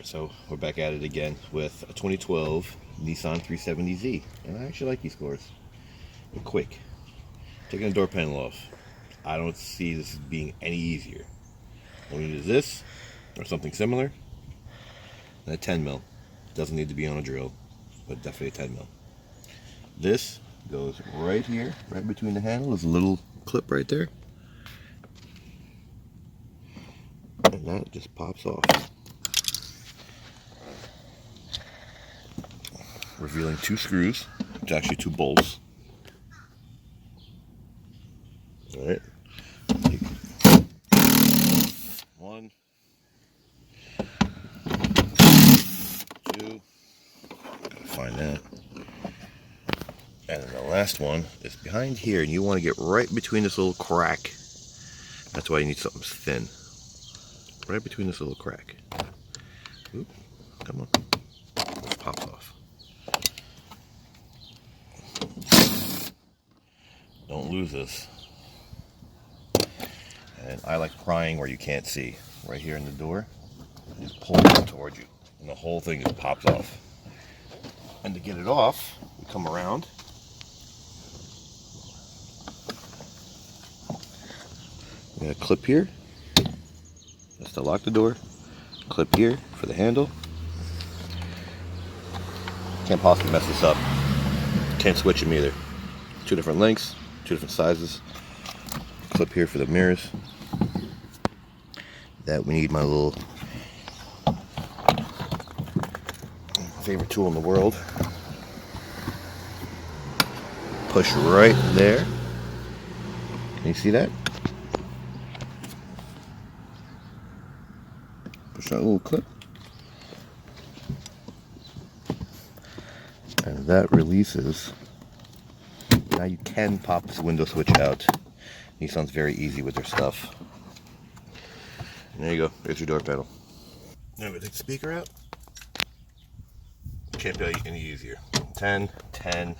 Alright, so we're back at it again with a 2012 Nissan 370Z. And I actually like these cars. They're quick. Taking the door panel off. I don't see this as being any easier. All we need is this, or something similar, and a 10 mil. Doesn't need to be on a drill, but definitely a 10 mil. This goes right here, right between the handle. There's a little clip right there. And that just pops off. Revealing two screws. It's actually two bolts. Alright. One. Two. Gotta find that. And then the last one is behind here, and you want to get right between this little crack. That's why you need something thin. Right between this little crack. Oop, come on. It pops off. Don't lose this. And I like prying where you can't see. Right here in the door. You just pull it towards you. And the whole thing just pops off. And to get it off, we come around. We got a clip here. That's to lock the door. Clip here for the handle. Can't possibly mess this up. Can't switch them either. Two different lengths, two different sizes. Clip here for the mirrors. That we need my little favorite tool in the world. Push right there. Can you see that? Push that little clip. And that releases. Now you can pop this window switch out. Nissan's very easy with their stuff. And there you go. There's your door panel. Now I'm going to take the speaker out. Can't be any easier. 10, 10.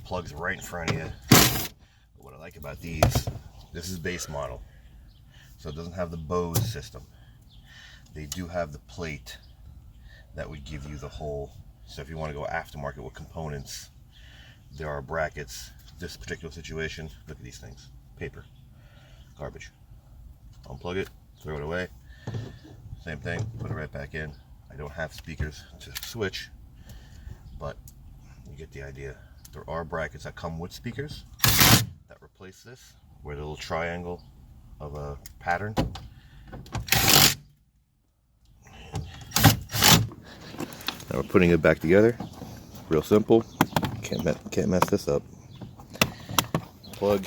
Plugs right in front of you. But what I like about these, this is base model. So it doesn't have the Bose system. They do have the plate that would give you the whole. So if you want to go aftermarket with components, there are brackets. This particular situation, look at these things. Paper. Garbage. Unplug it, throw it away. Same thing, put it right back in. I don't have speakers to switch, but you get the idea. There are brackets that come with speakers that replace this, where the little triangle of a pattern. Now we're putting it back together. Real simple. Can't mess this up. Plug,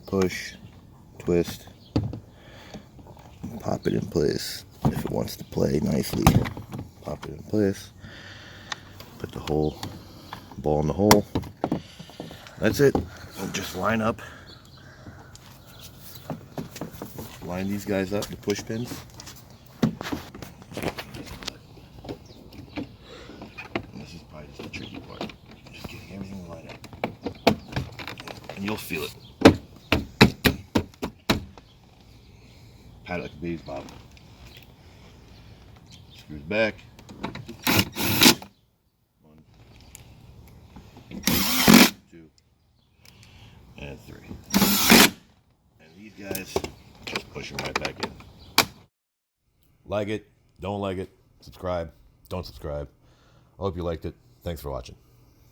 push, twist, pop it in place. If it wants to play nicely, pop it in place. Put the whole ball in the hole. That's it. And just line up. Line these guys up, the push pins. And this is probably just the tricky part. Just getting everything lined up. And you'll feel it. Pat it like a baby's bottom. Screws back. 1, 2, and 3. And these guys just push them right back in. Like it, don't like it, subscribe, don't subscribe. I hope you liked it. Thanks for watching.